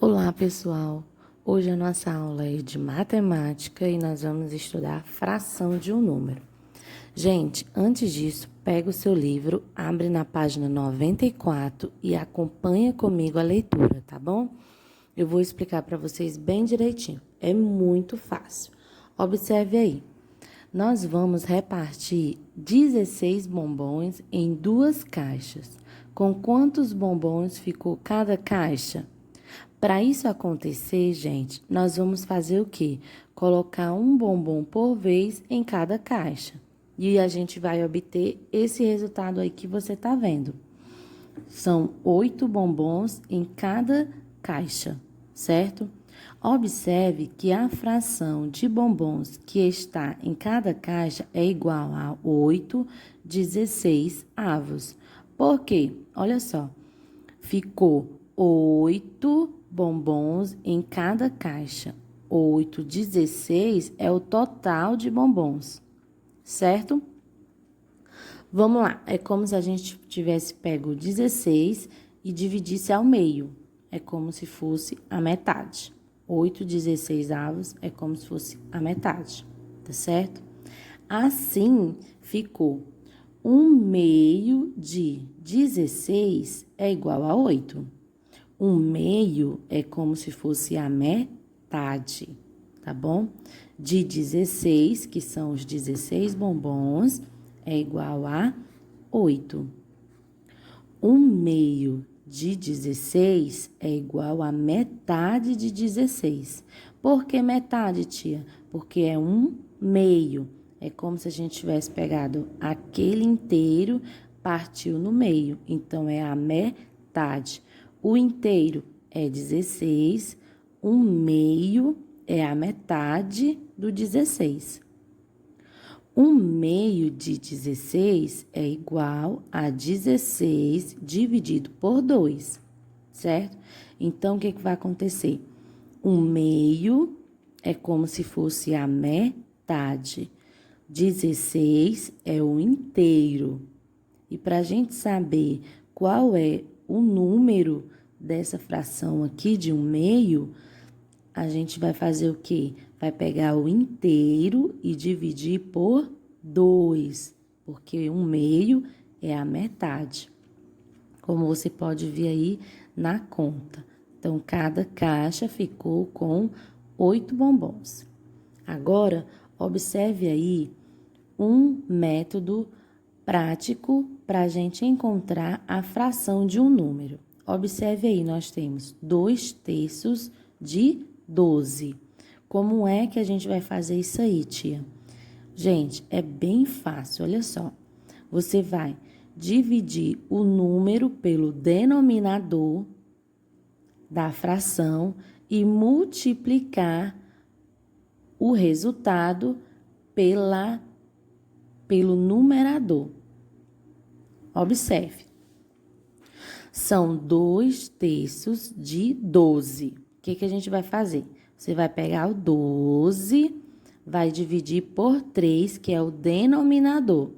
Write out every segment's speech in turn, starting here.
Olá, pessoal! Hoje a nossa aula é de matemática e nós vamos estudar a fração de um número. Gente, antes disso, pega o seu livro, abre na página 94 e acompanha comigo a leitura, tá bom? Eu vou explicar para vocês bem direitinho. É muito fácil. Observe aí. Nós vamos repartir 16 bombons em duas caixas. Com quantos bombons ficou cada caixa? Para isso acontecer, gente, nós vamos fazer o quê? Colocar um bombom por vez em cada caixa. E a gente vai obter esse resultado aí que você tá vendo. São 8 bombons em cada caixa, certo? Observe que a fração de bombons que está em cada caixa é igual a 8/16. Por quê? Olha só, ficou 8 bombons em cada caixa. 8/16 é o total de bombons, certo? Vamos lá, é como se a gente tivesse pego 16 e dividisse ao meio. É como se fosse a metade. 8/16 é como se fosse a metade, tá certo? Assim, ficou 1/2 de 16 é igual a 8. 1/2 é como se fosse a metade, tá bom? De 16, que são os 16 bombons, é igual a 8. 1/2 de 16 é igual a metade de 16. Por que metade, tia? Porque é 1/2. É como se a gente tivesse pegado aquele inteiro, partiu no meio. Então, é a metade. O inteiro é 16, 1/2 é a metade do 16. 1/2 de 16 é igual a 16 dividido por 2, certo? Então, o que vai acontecer? 1/2 é como se fosse a metade. 16 é o inteiro. E para a gente saber qual é o número dessa fração aqui de 1/2, a gente vai fazer o quê? Vai pegar o inteiro e dividir por 2, porque 1/2 é a metade. Como você pode ver aí na conta. Então, cada caixa ficou com 8 bombons. Agora, observe aí um método prático para a gente encontrar a fração de um número. Observe aí, nós temos 2/3 de 12. Como é que a gente vai fazer isso aí, tia? Gente, é bem fácil, olha só. Você vai dividir o número pelo denominador da fração e multiplicar o resultado pelo numerador. Observe. São 2/3 de 12. O que a gente vai fazer? Você vai pegar o 12, vai dividir por 3, que é o denominador.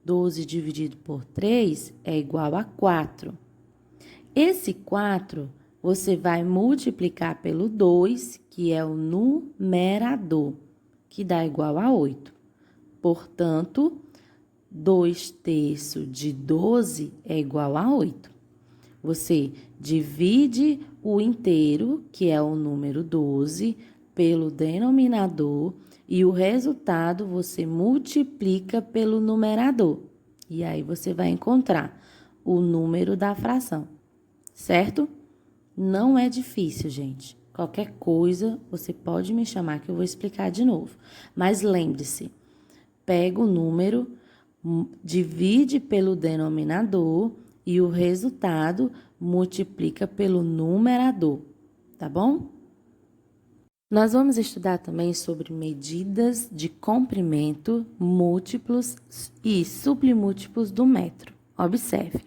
12 dividido por 3 é igual a 4. Esse 4 você vai multiplicar pelo 2, que é o numerador, que dá igual a 8. Portanto, 2/3 de 12 é igual a 8. Você divide o inteiro, que é o número 12, pelo denominador e o resultado você multiplica pelo numerador. E aí você vai encontrar o número da fração, certo? Não é difícil, gente. Qualquer coisa você pode me chamar que eu vou explicar de novo. Mas lembre-se, pega o número, divide pelo denominador e o resultado multiplica pelo numerador, tá bom? Nós vamos estudar também sobre medidas de comprimento, múltiplos e submúltiplos do metro. Observe.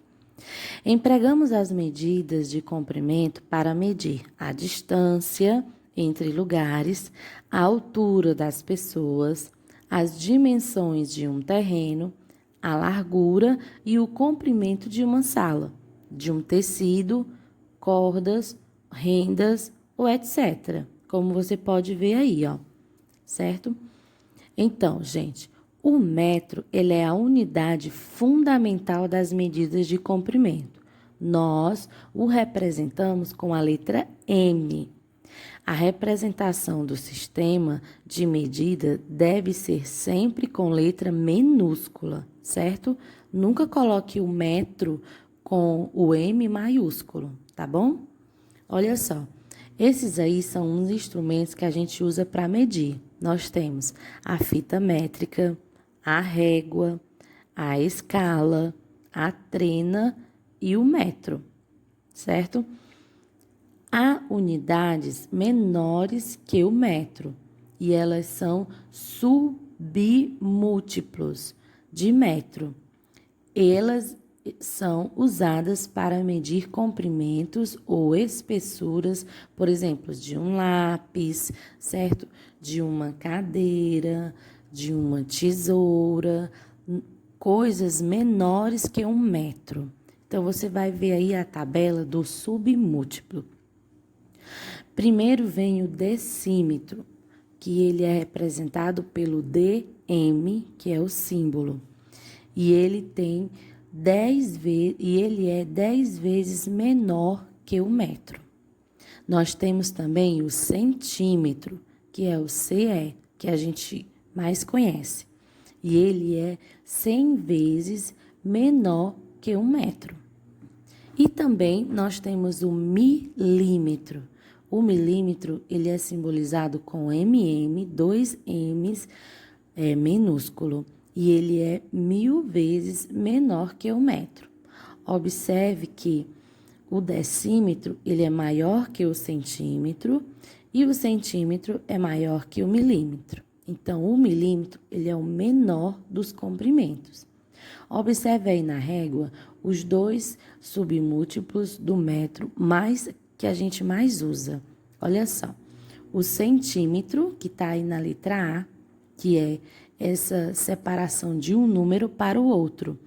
Empregamos as medidas de comprimento para medir a distância entre lugares, a altura das pessoas, as dimensões de um terreno, a largura e o comprimento de uma sala, de um tecido, cordas rendas ou etc. Como você pode ver aí, ó, certo? Então, gente, o metro, ele é a unidade fundamental das medidas de comprimento. Nós o representamos com a letra M. A representação do sistema de medida deve ser sempre com letra minúscula, certo? Nunca coloque o metro com o M maiúsculo, tá bom? Olha só, esses aí são uns instrumentos que a gente usa para medir. Nós temos a fita métrica, a régua, a escala, a trena e o metro, certo? Há unidades menores que o metro e elas são submúltiplos de metro. Elas são usadas para medir comprimentos ou espessuras, por exemplo, de um lápis, certo? De uma cadeira, de uma tesoura, coisas menores que um metro. Então, você vai ver aí a tabela do submúltiplo. Primeiro vem o decímetro, que ele é representado pelo DM, que é o símbolo. E ele tem 10 vezes, e ele é 10 vezes menor que o metro. Nós temos também o centímetro, que é o CE, que a gente mais conhece. E ele é 100 vezes menor que um metro. E também nós temos o milímetro. O milímetro, ele é simbolizado com MM, 2 M's, minúsculo, e ele é 1000 vezes menor que o metro. Observe que o decímetro, ele é maior que o centímetro, e o centímetro é maior que o milímetro. Então, o milímetro, ele é o menor dos comprimentos. Observe aí na régua os dois submúltiplos do metro que a gente mais usa. Olha só, o centímetro, que está aí na letra A, que é essa separação de um número para o outro.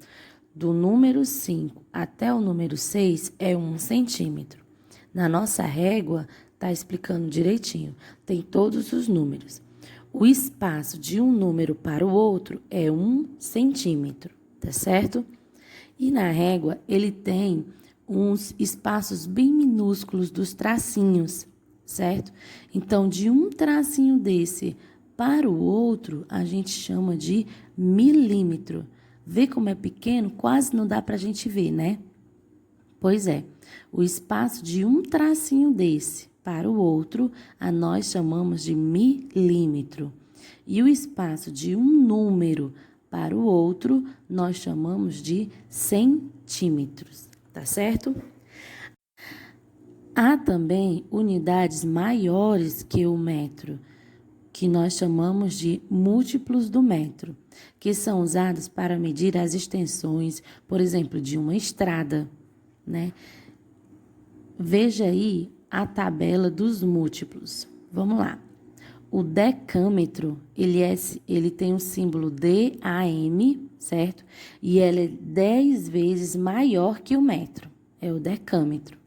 Do número 5 até o número 6 é 1 centímetro. Na nossa régua, está explicando direitinho, tem todos os números. O espaço de um número para o outro é 1 centímetro, tá certo? E na régua, ele tem uns espaços bem minúsculos dos tracinhos, certo? Então, de um tracinho desse para o outro, a gente chama de milímetro. Vê como é pequeno? Quase não dá para a gente ver, né? Pois é, o espaço de um tracinho desse para o outro, a nós chamamos de milímetro. E o espaço de um número para o outro, nós chamamos de centímetros, tá certo? Há também unidades maiores que o metro, que nós chamamos de múltiplos do metro, que são usados para medir as extensões, por exemplo, de uma estrada, né? Veja aí a tabela dos múltiplos. Vamos lá. O decâmetro, ele tem o símbolo DAM, certo? E ele é 10 vezes maior que o metro. É o decâmetro.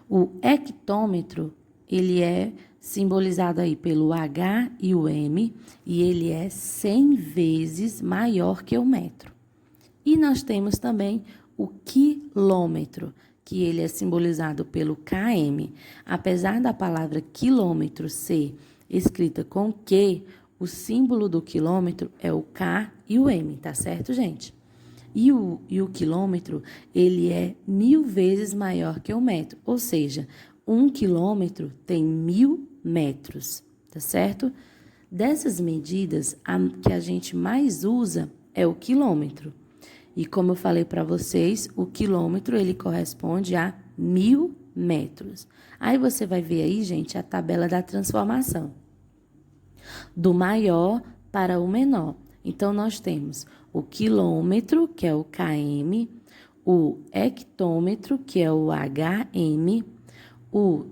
O hectômetro, ele é simbolizado aí pelo H e o M, e ele é 100 vezes maior que o metro. E nós temos também o quilômetro, que ele é simbolizado pelo KM. Apesar da palavra quilômetro ser escrita com Q, o símbolo do quilômetro é o K e o M, tá certo, gente? E o quilômetro, ele é 1000 vezes maior que o metro, ou seja, 1 quilômetro tem 1000 metros, tá certo? Dessas medidas, a que a gente mais usa é o quilômetro. E como eu falei para vocês, o quilômetro, ele corresponde a 1000 metros. Aí você vai ver aí, gente, a tabela da transformação. Do maior para o menor. Então, nós temos o quilômetro, que é o km, o hectômetro, que é o hm, o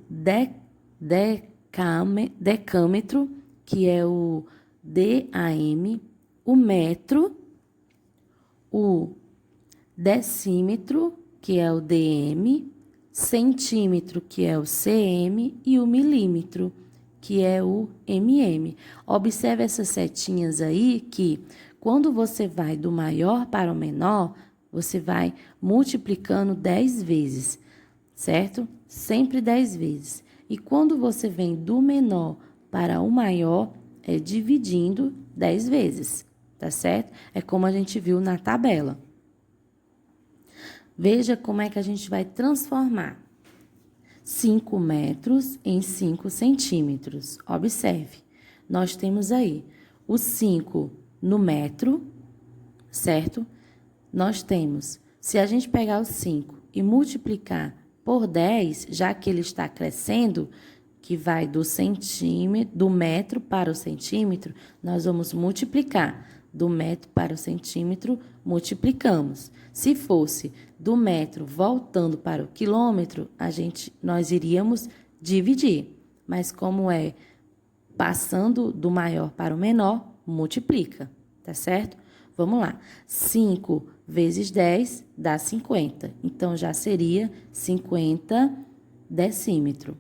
decâmetro, que é o DAM, o metro, o decímetro, que é o DM, centímetro, que é o cm, e o milímetro, que é o mm. Observe essas setinhas aí que, quando você vai do maior para o menor, você vai multiplicando 10 vezes, certo? Sempre 10 vezes. E quando você vem do menor para o maior, é dividindo 10 vezes, tá certo? É como a gente viu na tabela. Veja como é que a gente vai transformar 5 metros em 5 centímetros. Observe, nós temos aí o 5 no metro, certo? Nós temos, se a gente pegar o 5 e multiplicar por 10, já que ele está crescendo, que vai do centímetro, do metro para o centímetro, nós vamos multiplicar. Do metro para o centímetro, multiplicamos. Se fosse do metro voltando para o quilômetro, nós iríamos dividir. Mas como é passando do maior para o menor, multiplica, tá certo? Vamos lá. 5 vezes 10 dá 50. Então, já seria 50 decímetro,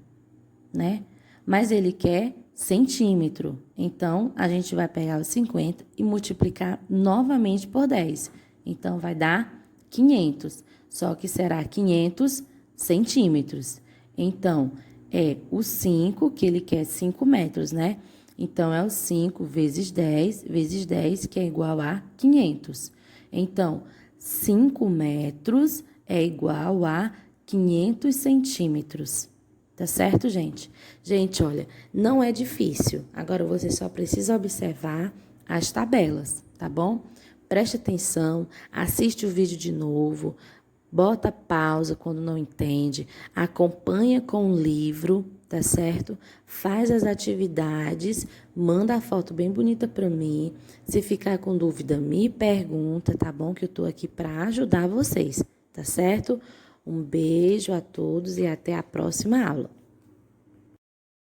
né? Mas ele quer centímetro. Então, a gente vai pegar os 50 e multiplicar novamente por 10. Então, vai dar 500. Só que será 500 centímetros. Então, é o 5, que ele quer 5 metros, né? Então, é o 5 vezes 10, que é igual a 500. Então, 5 metros é igual a 500 centímetros. Tá certo, gente? Gente, olha, não é difícil. Agora, você só precisa observar as tabelas, tá bom? Preste atenção, assiste o vídeo de novo, bota pausa quando não entende, acompanha com o livro, tá certo? Faz as atividades, manda a foto bem bonita para mim. Se ficar com dúvida, me pergunta, tá bom? Que eu tô aqui para ajudar vocês, tá certo? Um beijo a todos e até a próxima aula.